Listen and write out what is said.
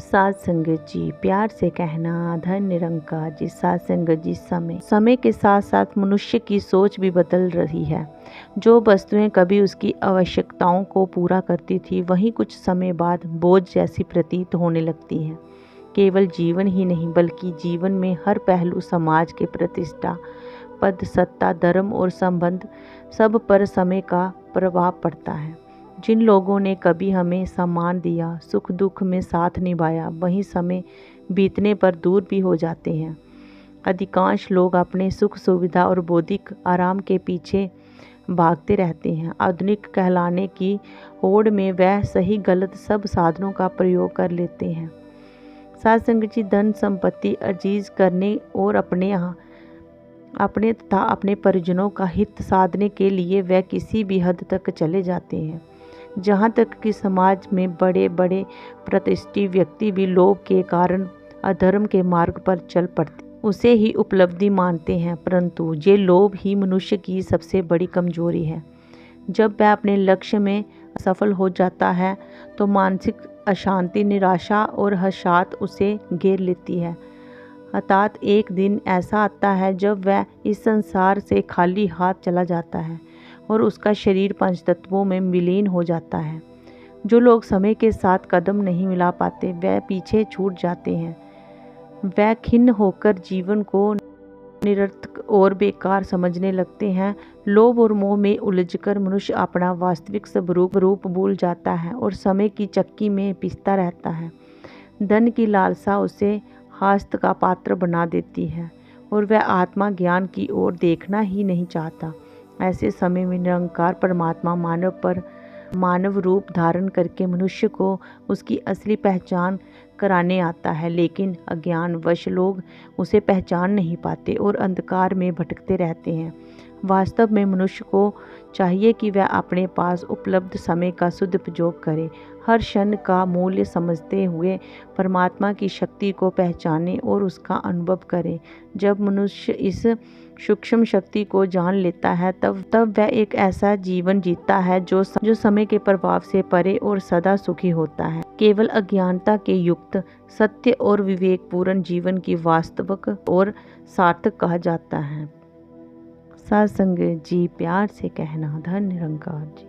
साध संगत जी, प्यार से कहना धन निरंकार जी। साध संगत जी, समय के साथ साथ मनुष्य की सोच भी बदल रही है। जो वस्तुएं कभी उसकी आवश्यकताओं को पूरा करती थी, वहीं कुछ समय बाद बोझ जैसी प्रतीत होने लगती हैं। केवल जीवन ही नहीं, बल्कि जीवन में हर पहलू, समाज के प्रतिष्ठा, पद, सत्ता, धर्म और संबंध, सब पर समय का प्रभाव पड़ता है। जिन लोगों ने कभी हमें सम्मान दिया, सुख दुख में साथ निभाया, वहीं समय बीतने पर दूर भी हो जाते हैं। अधिकांश लोग अपने सुख सुविधा और बौद्धिक आराम के पीछे भागते रहते हैं। आधुनिक कहलाने की होड़ में वह सही गलत सब साधनों का प्रयोग कर लेते हैं। साध संगत जी, धन संपत्ति अर्जित करने और अपने तथा अपने परिजनों का हित साधने के लिए वह किसी भी हद तक चले जाते हैं। जहाँ तक कि समाज में बड़े बड़े प्रतिष्ठित व्यक्ति भी लोभ के कारण अधर्म के मार्ग पर चल पड़ते, उसे ही उपलब्धि मानते हैं। परंतु ये लोभ ही मनुष्य की सबसे बड़ी कमजोरी है। जब वह अपने लक्ष्य में असफल हो जाता है तो मानसिक अशांति, निराशा और हताशा उसे घेर लेती है। अर्थात एक दिन ऐसा आता है जब वह इस संसार से खाली हाथ चला जाता है और उसका शरीर पंच तत्वों में विलीन हो जाता है। जो लोग समय के साथ कदम नहीं मिला पाते, वह पीछे छूट जाते हैं। वह खिन्न होकर जीवन को निरर्थक और बेकार समझने लगते हैं। लोभ और मोह में उलझकर मनुष्य अपना वास्तविक स्वरूप भूल जाता है और समय की चक्की में पिसता रहता है। धन की लालसा उसे हास्य का पात्र बना देती है और वह आत्मा ज्ञान की ओर देखना ही नहीं चाहता। ऐसे समय में निरंकार परमात्मा मानव रूप धारण करके मनुष्य को उसकी असली पहचान कराने आता है, लेकिन अज्ञानवश लोग उसे पहचान नहीं पाते और अंधकार में भटकते रहते हैं। वास्तव में मनुष्य को चाहिए कि वह अपने पास उपलब्ध समय का सदुपयोग करे, हर क्षण का मूल्य समझते हुए परमात्मा की शक्ति को पहचाने और उसका अनुभव करे। जब मनुष्य इस सूक्ष्म शक्ति को जान लेता है, तब वह एक ऐसा जीवन जीता है जो समय के प्रभाव से परे और सदा सुखी होता है। केवल अज्ञानता के युक्त सत्य और विवेकपूर्ण जीवन की वास्तविक और सार्थक कहा जाता है। साध संगत जी, प्यार से कहना धन निरंकार जी।